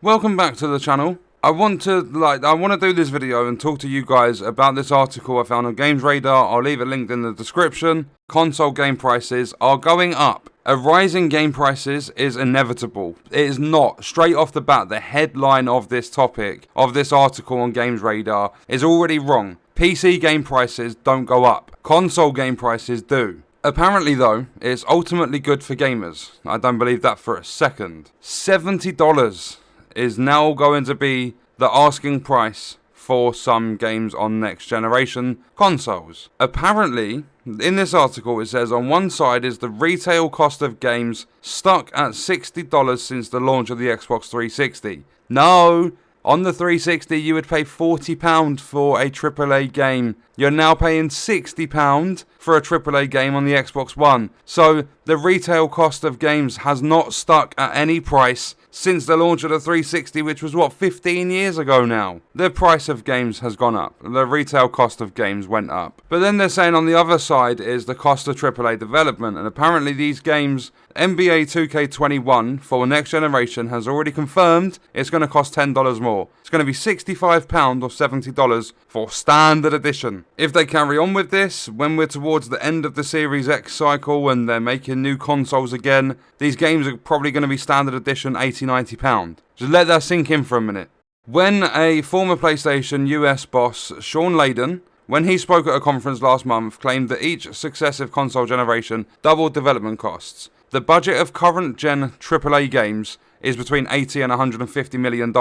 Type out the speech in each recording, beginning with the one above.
Welcome back to the channel. I want to do this video and talk to you guys about this article I found on GamesRadar. I'll leave it linked in the description. Console game prices are going up. A rise in game prices is inevitable. It is not. Straight off the bat, the headline of this topic, of this article on GamesRadar, is already wrong. PC game prices don't go up. Console game prices do. Apparently though, it's ultimately good for gamers. I don't believe that for a second. $70 is now going to be the asking price for some games on next generation consoles. Apparently, in this article it says on one side is the retail cost of games stuck at $60 since the launch of the Xbox 360. No! On the 360 you would pay £40 for a AAA game. You're now paying £60 for a AAA game on the Xbox One. So the retail cost of games has not stuck at any price since the launch of the 360, which was 15 years ago now. The price of games has gone up. The retail cost of games went up. But then they're saying on the other side is the cost of AAA development, and apparently these games, NBA 2K21 for next generation has already confirmed it's going to cost $10 more. It's going to be £65 or $70 for standard edition. If they carry on with this, when we're towards the end of the Series X cycle and they're making new consoles again, these games are probably going to be standard edition £80-90. Just let that sink in for a minute. When a former PlayStation US boss, Sean Layden, when he spoke at a conference last month, claimed that each successive console generation doubled development costs. The budget of current gen AAA games is between $80 and $150 million.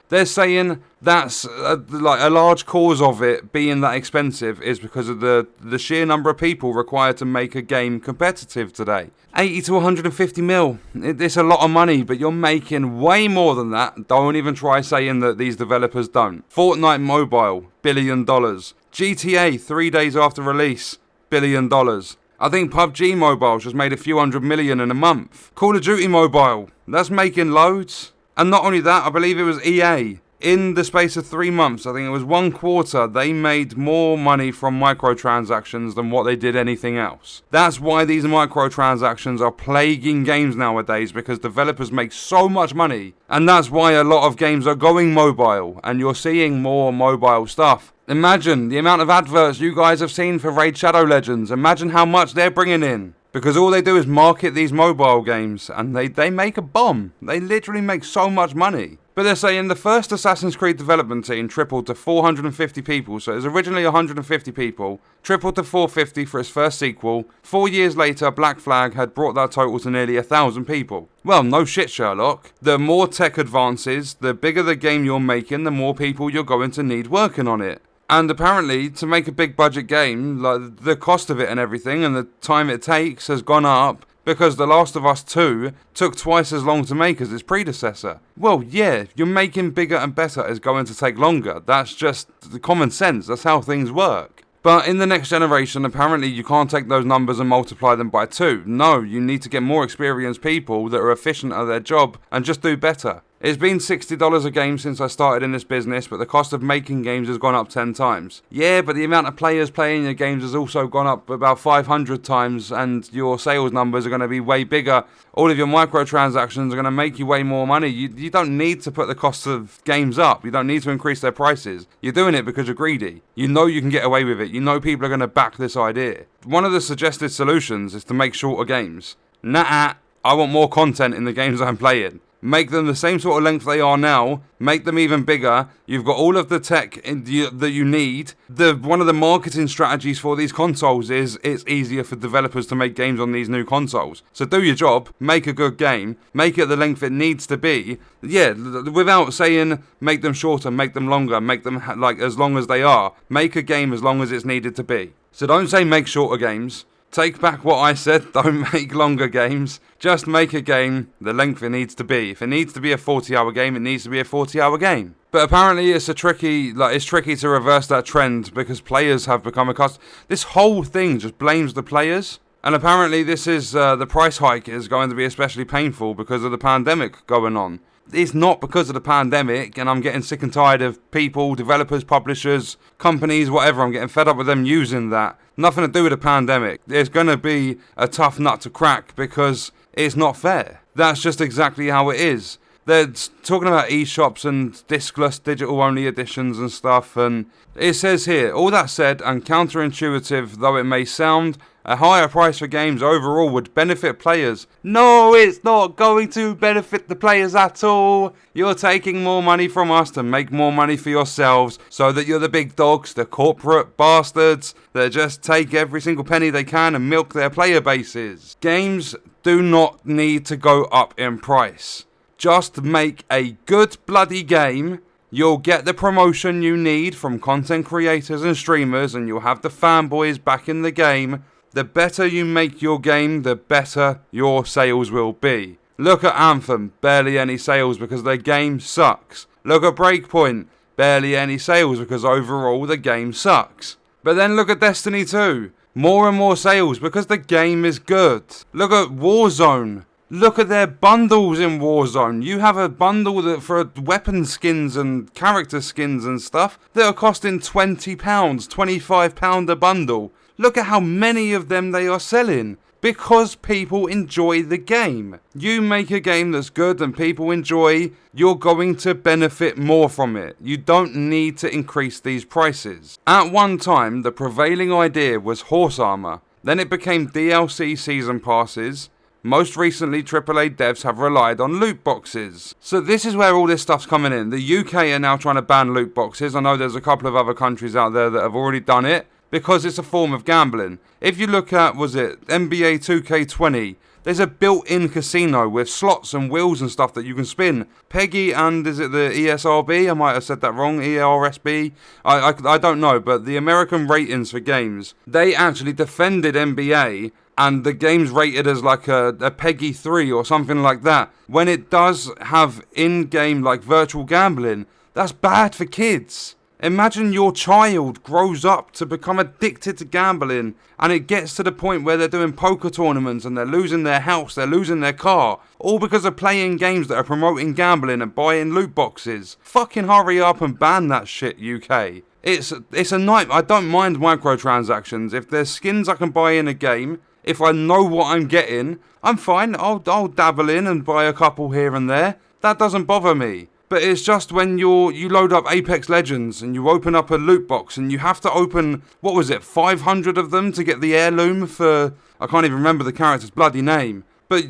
They're saying that's a large cause of it being that expensive is because of the sheer number of people required to make a game competitive today. 80 to 150 mil. It's a lot of money, but you're making way more than that. Don't even try saying that these developers don't. Fortnite Mobile, $1 billion. GTA, 3 days after release, $1 billion. I think PUBG Mobile just made a few hundred million in a month. Call of Duty Mobile, that's making loads. And not only that, I believe it was EA. In the space of 3 months, I think it was 1 quarter, they made more money from microtransactions than what they did anything else. That's why these microtransactions are plaguing games nowadays, because developers make so much money. And that's why a lot of games are going mobile, and you're seeing more mobile stuff. Imagine the amount of adverts you guys have seen for Raid Shadow Legends. Imagine how much they're bringing in. Because all they do is market these mobile games, and they make a bomb. They literally make so much money. But they're saying the first Assassin's Creed development team tripled to 450 people, so it was originally 150 people, tripled to 450 for its first sequel. 4 years later, Black Flag had brought that total to nearly 1,000 people. Well, no shit, Sherlock. The more tech advances, the bigger the game you're making, the more people you're going to need working on it. And apparently, to make a big budget game, the cost of it and everything, and the time it takes has gone up, because The Last of Us 2 took twice as long to make as its predecessor. Well, yeah, you're making bigger and better is going to take longer. That's just the common sense. That's how things work. But in the next generation, apparently you can't take those numbers and multiply them by 2. No, you need to get more experienced people that are efficient at their job and just do better. It's been $60 a game since I started in this business, but the cost of making games has gone up 10 times. Yeah, but the amount of players playing your games has also gone up about 500 times, and your sales numbers are going to be way bigger. All of your microtransactions are going to make you way more money. You don't need to put the cost of games up. You don't need to increase their prices. You're doing it because you're greedy. You know you can get away with it. You know people are going to back this idea. One of the suggested solutions is to make shorter games. Nah, I want more content in the games I'm playing. Make them the same sort of length they are now. Make them even bigger. You've got all of the tech that you need. One of the marketing strategies for these consoles is it's easier for developers to make games on these new consoles. So do your job. Make a good game. Make it the length it needs to be. Yeah, without saying make them shorter, make them longer, make them as long as they are. Make a game as long as it's needed to be. So don't say make shorter games. Take back what I said, don't make longer games. Just make a game the length it needs to be. If it needs to be a 40-hour game, it needs to be a 40-hour game. But apparently it's tricky to reverse that trend because players have become accustomed. This whole thing just blames the players. And apparently this is the price hike is going to be especially painful because of the pandemic going on. It's not because of the pandemic, and I'm getting sick and tired of people, developers, publishers, companies, whatever. I'm getting fed up with them using that. Nothing to do with the pandemic. It's going to be a tough nut to crack because it's not fair. That's just exactly how it is. they're talking about eShops and discless digital-only editions and stuff, and it says here, all that said, and counterintuitive though it may sound, a higher price for games overall would benefit players. No, it's not going to benefit the players at all. You're taking more money from us to make more money for yourselves, so that you're the big dogs, the corporate bastards that just take every single penny they can and milk their player bases. Games do not need to go up in price. Just make a good bloody game. You'll get the promotion you need from content creators and streamers, and you'll have the fanboys back in the game. The better you make your game, the better your sales will be. Look at Anthem, barely any sales because their game sucks. Look at Breakpoint, barely any sales because overall the game sucks. But then look at Destiny 2, more and more sales because the game is good. Look at Warzone. Look at their bundles in Warzone. You have a bundle that for weapon skins and character skins and stuff that are costing £20, £25 a bundle. Look at how many of them they are selling. Because people enjoy the game. You make a game that's good and people enjoy, you're going to benefit more from it. You don't need to increase these prices. At one time, the prevailing idea was horse armor. Then it became DLC season passes. Most recently, AAA devs have relied on loot boxes. So this is where all this stuff's coming in. The UK are now trying to ban loot boxes. I know there's a couple of other countries out there that have already done it, because it's a form of gambling. If you look at, NBA 2K20, there's a built-in casino with slots and wheels and stuff that you can spin. Peggy and, is it the ESRB? I might have said that wrong, ERSB? I don't know, but the American ratings for games, they actually defended NBA, and the game's rated as like a Peggy 3 or something like that. When it does have in-game like virtual gambling, that's bad for kids. Imagine your child grows up to become addicted to gambling and it gets to the point where they're doing poker tournaments and they're losing their house, they're losing their car, all because of playing games that are promoting gambling and buying loot boxes. Fucking hurry up and ban that shit, UK. It's a nightmare. I don't mind microtransactions. If there's skins I can buy in a game, if I know what I'm getting, I'm fine. I'll dabble in and buy a couple here and there. That doesn't bother me. But it's just when you load up Apex Legends and you open up a loot box and you have to open, 500 of them to get the heirloom for, I can't even remember the character's bloody name. But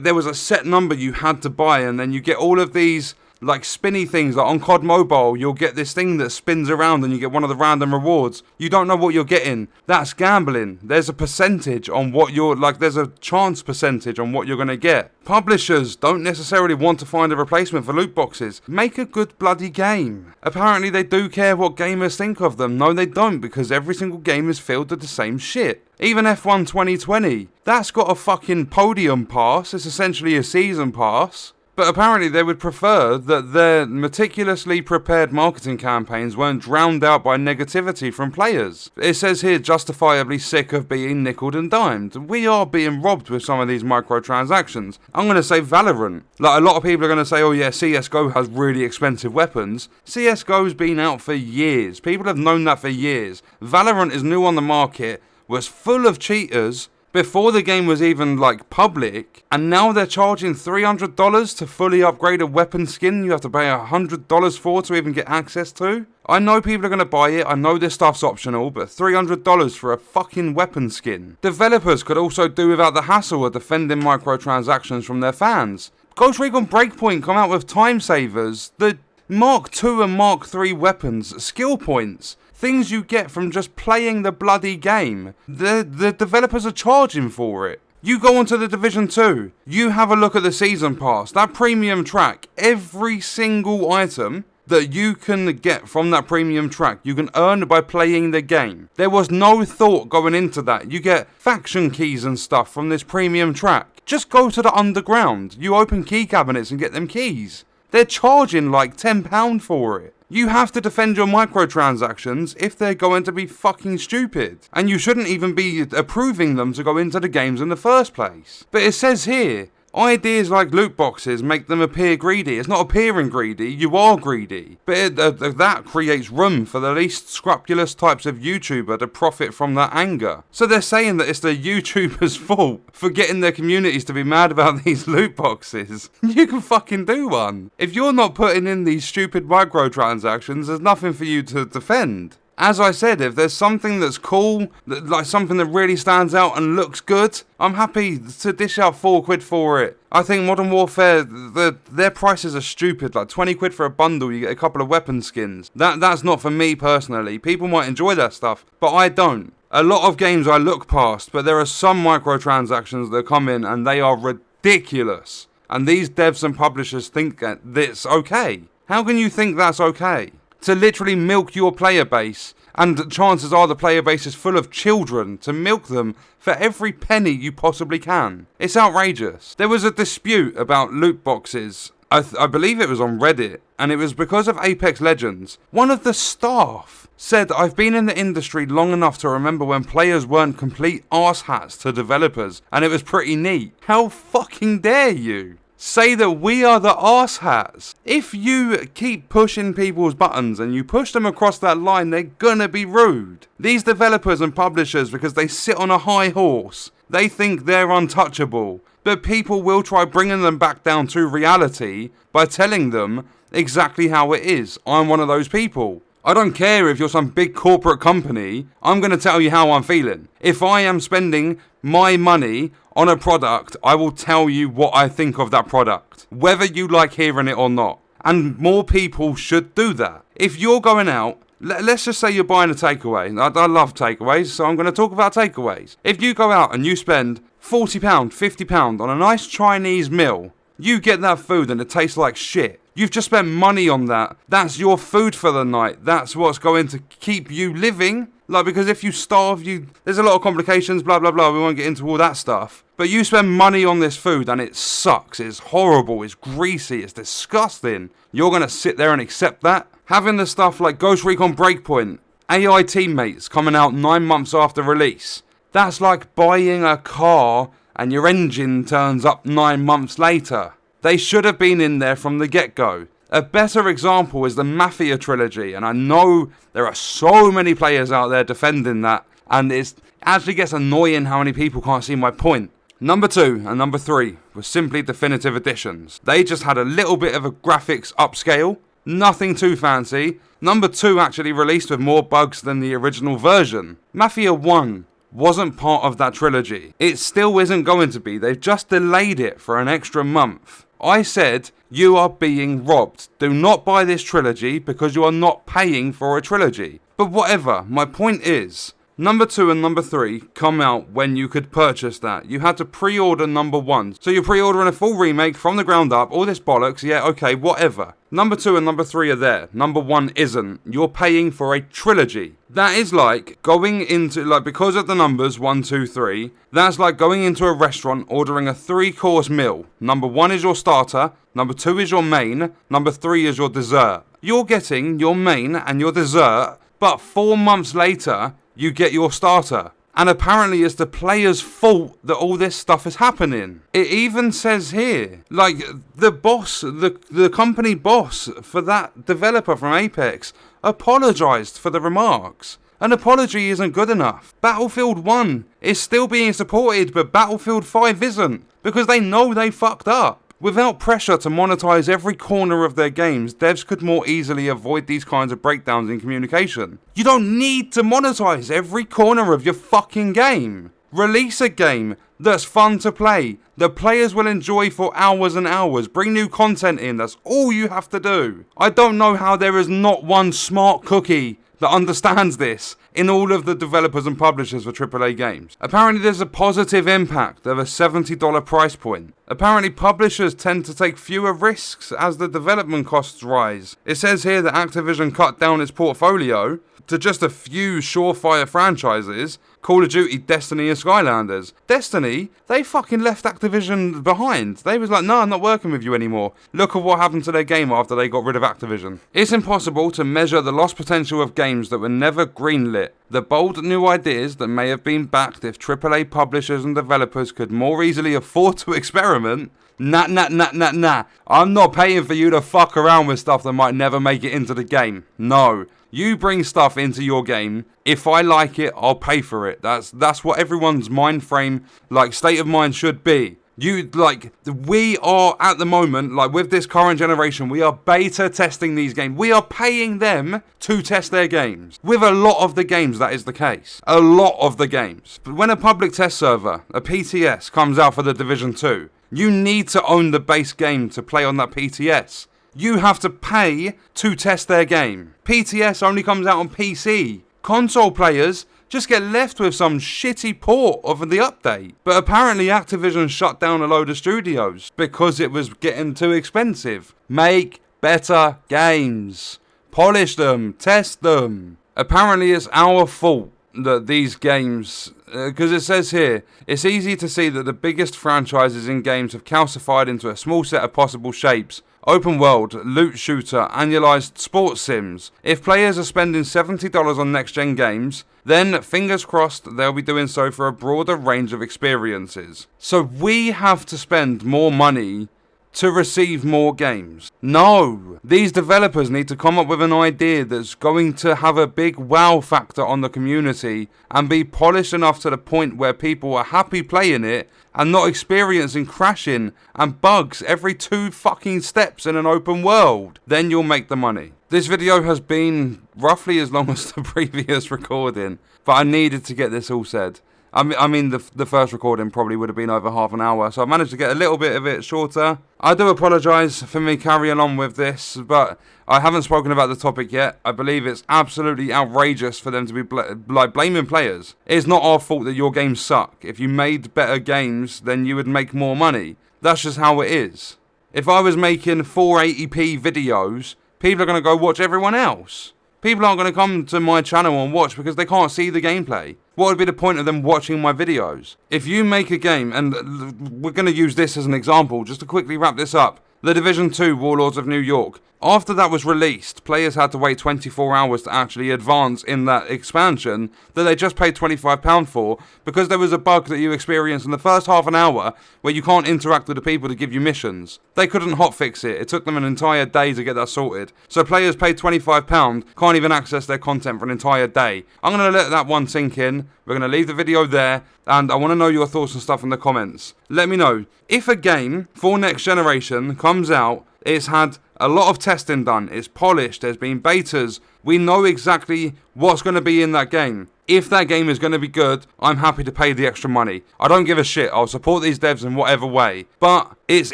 there was a set number you had to buy, and then you get all of these like spinny things. Like on COD Mobile, you'll get this thing that spins around and you get one of the random rewards. You don't know what you're getting. That's gambling. There's a percentage on what there's a chance percentage on what you're going to get. Publishers don't necessarily want to find a replacement for loot boxes. Make a good bloody game. Apparently they do care what gamers think of them. No, they don't, because every single game is filled with the same shit. Even F1 2020, that's got a fucking podium pass. It's essentially a season pass. But apparently they would prefer that their meticulously prepared marketing campaigns weren't drowned out by negativity from players. It says here, justifiably sick of being nickeled and dimed. We are being robbed with some of these microtransactions. I'm going to say Valorant. Like, a lot of people are going to say, oh yeah, CSGO has really expensive weapons. CSGO's been out for years. People have known that for years. Valorant is new on the market, was full of cheaters before the game was even public, and now they're charging $300 to fully upgrade a weapon skin you have to pay $100 for to even get access to. I know people are going to buy it, I know this stuff's optional, but $300 for a fucking weapon skin. Developers could also do without the hassle of defending microtransactions from their fans. Ghost Recon Breakpoint come out with time savers, the Mark II and Mark III weapons, skill points. Things you get from just playing the bloody game. The developers are charging for it. You go onto the Division 2, you have a look at the Season Pass, that premium track, every single item that you can get from that premium track, you can earn by playing the game. There was no thought going into that. You get faction keys and stuff from this premium track. Just go to the underground, you open key cabinets and get them keys. They're charging like £10 for it. You have to defend your microtransactions if they're going to be fucking stupid. And you shouldn't even be approving them to go into the games in the first place. But it says here, Ideas like loot boxes make them appear greedy. It's not appearing greedy, you are greedy. But that creates room for the least scrupulous types of YouTuber to profit from that anger. So they're saying that it's the YouTubers' fault for getting their communities to be mad about these loot boxes. You can fucking do one. If you're not putting in these stupid microtransactions, there's nothing for you to defend. As I said, if there's something that's cool, like something that really stands out and looks good, I'm happy to dish out £4 for it. I think Modern Warfare, their prices are stupid, like 20 quid for a bundle, you get a couple of weapon skins. That's not for me personally. People might enjoy that stuff, but I don't. A lot of games I look past, but there are some microtransactions that come in and they are ridiculous. And these devs and publishers think that it's okay. How can you think that's okay? To literally milk your player base, and chances are the player base is full of children, to milk them for every penny you possibly can. It's outrageous. There was a dispute about loot boxes. I believe it was on Reddit, and it was because of Apex Legends. One of the staff said, "I've been in the industry long enough to remember when players weren't complete arse-hats to developers, and it was pretty neat." How fucking dare you say that we are the arse-hats? If you keep pushing people's buttons and you push them across that line, they're gonna be rude. These developers and publishers, because they sit on a high horse, they think they're untouchable. But people will try bringing them back down to reality by telling them exactly how it is. I'm one of those people. I don't care if you're some big corporate company, I'm going to tell you how I'm feeling. If I am spending my money on a product, I will tell you what I think of that product, whether you like hearing it or not. And more people should do that. If you're going out, let's just say you're buying a takeaway. I love takeaways, so I'm going to talk about takeaways. If you go out and you spend £40, £50 on a nice Chinese meal, you get that food and it tastes like shit. You've just spent money on that. That's your food for the night. That's what's going to keep you living. Like, because if you starve, there's a lot of complications, blah, blah, blah. We won't get into all that stuff. But you spend money on this food and it sucks. It's horrible. It's greasy. It's disgusting. You're going to sit there and accept that? Having the stuff like Ghost Recon Breakpoint, AI Teammates coming out 9 months after release. That's like buying a car and your engine turns up 9 months later. They should have been in there from the get-go. A better example is the Mafia trilogy, and I know there are so many players out there defending that, and it actually gets annoying how many people can't see my point. Number 2 and number 3 were simply definitive editions. They just had a little bit of a graphics upscale, nothing too fancy. Number 2 actually released with more bugs than the original version. Mafia 1 wasn't part of that trilogy. It still isn't going to be. They've just delayed it for an extra month. I said, you are being robbed. Do not buy this trilogy because you are not paying for a trilogy. But whatever, my point is, number 2 and number 3 come out when you could purchase that. You had to pre-order number 1. So you're pre-ordering a full remake from the ground up, all this bollocks, yeah, okay, whatever. Number 2 and number 3 are there. Number 1 isn't. You're paying for a trilogy. That is like going into, like, because of the numbers 1, 2, 3, that's like going into a restaurant ordering a 3-course meal. Number 1 is your starter, number 2 is your main, number 3 is your dessert. You're getting your main and your dessert, but 4 months later, you get your starter. And apparently it's the player's fault that all this stuff is happening. It even says here, like, the boss, the company boss for that developer from Apex apologised for the remarks. An apology isn't good enough. Battlefield 1 is still being supported, but Battlefield 5 isn't, because they know they fucked up. Without pressure to monetize every corner of their games, devs could more easily avoid these kinds of breakdowns in communication. You don't need to monetize every corner of your fucking game. Release a game that's fun to play, that players will enjoy for hours and hours. Bring new content in, that's all you have to do. I don't know how there is not one smart cookie that understands this in all of the developers and publishers for AAA games. Apparently there's a positive impact of a $70 price point. Apparently publishers tend to take fewer risks as the development costs rise. It says here that Activision cut down its portfolio to just a few surefire franchises, Call of Duty, Destiny and Skylanders. Destiny, they fucking left Activision behind. They was like, no, I'm not working with you anymore. Look at what happened to their game after they got rid of Activision. It's impossible to measure the lost potential of games that were never greenlit it. The bold new ideas that may have been backed if AAA publishers and developers could more easily afford to experiment. Nah. I'm not paying for you to fuck around with stuff that might never make it into the game. No. You bring stuff into your game. If I like it, I'll pay for it. That's what everyone's mind frame, like, state of mind should be. We are at the moment, like, with this current generation, we are beta testing these games. We are paying them to test their games. With a lot of the games, that is the case. A lot of the games. But when a public test server, a PTS, comes out for the Division 2, you need to own the base game to play on that PTS. You have to pay to test their game. PTS only comes out on PC. Console players just get left with some shitty port of the update. But apparently Activision shut down a load of studios because it was getting too expensive. Make better games. Polish them. Test them. Apparently it's our fault that these games, because it says here, it's easy to see that the biggest franchises in games have calcified into a small set of possible shapes. Open world, loot shooter, annualized sports sims. If players are spending $70 on next gen games, then fingers crossed they'll be doing so for a broader range of experiences. So we have to spend more money to receive more games. No! These developers need to come up with an idea that's going to have a big wow factor on the community and be polished enough to the point where people are happy playing it and not experiencing crashing and bugs every 2 fucking steps in an open world. Then you'll make the money. This video has been roughly as long as the previous recording, but I needed to get this all said. I mean, the first recording probably would have been over half an hour, so I managed to get a little bit of it shorter. I do apologise for me carrying on with this, but I haven't spoken about the topic yet. I believe it's absolutely outrageous for them to be blaming players. It's not our fault that your games suck. If you made better games, then you would make more money. That's just how it is. If I was making 480p videos, people are going to go watch everyone else. People aren't going to come to my channel and watch because they can't see the gameplay. What would be the point of them watching my videos? If you make a game, and we're going to use this as an example, just to quickly wrap this up. The Division 2 Warlords of New York. After that was released, players had to wait 24 hours to actually advance in that expansion that they just paid £25 for because there was a bug that you experienced in the first half an hour where you can't interact with the people to give you missions. They couldn't hotfix it. It took them an entire day to get that sorted. So players paid £25, can't even access their content for an entire day. I'm going to let that one sink in. We're going to leave the video there, and I want to know your thoughts and stuff in the comments. Let me know. If a game for next generation comes out, it's had a lot of testing done, it's polished, there's been betas, we know exactly what's going to be in that game. If that game is going to be good, I'm happy to pay the extra money. I don't give a shit, I'll support these devs in whatever way. But it's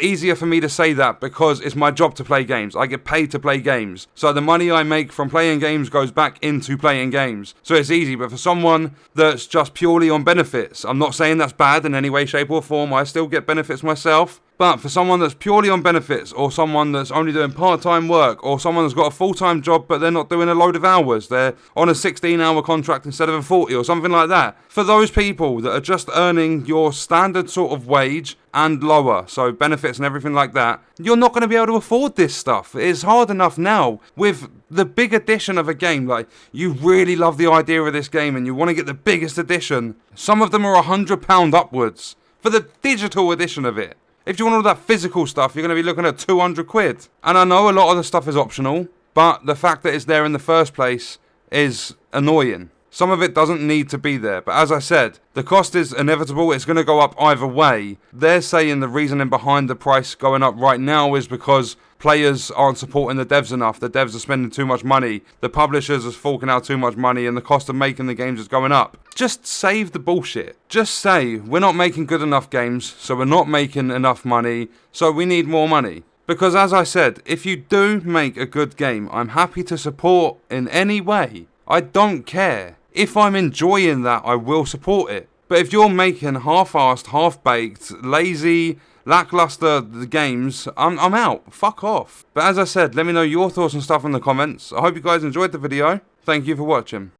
easier for me to say that because it's my job to play games. I get paid to play games. So the money I make from playing games goes back into playing games. So it's easy, but for someone that's just purely on benefits, I'm not saying that's bad in any way, shape or form, I still get benefits myself. But for someone that's purely on benefits, or someone that's only doing part-time work, or someone that's got a full-time job but they're not doing a load of hours, they're on a 16-hour contract instead of a 40 or something like that. For those people that are just earning your standard sort of wage and lower, so benefits and everything like that, you're not going to be able to afford this stuff. It's hard enough now with the big edition of a game. Like, you really love the idea of this game and you want to get the biggest edition. Some of them are £100 upwards for the digital edition of it. If you want all that physical stuff, you're going to be looking at 200 quid. And I know a lot of the stuff is optional, but the fact that it's there in the first place is annoying. Some of it doesn't need to be there, but as I said, the cost is inevitable, it's going to go up either way. They're saying the reasoning behind the price going up right now is because players aren't supporting the devs enough, the devs are spending too much money, the publishers are forking out too much money, and the cost of making the games is going up. Just save the bullshit. Just say, we're not making good enough games, so we're not making enough money, so we need more money. Because as I said, if you do make a good game, I'm happy to support in any way. I don't care. If I'm enjoying that, I will support it. But if you're making half-assed, half-baked, lazy, lackluster games, I'm out. Fuck off. But as I said, let me know your thoughts and stuff in the comments. I hope you guys enjoyed the video. Thank you for watching.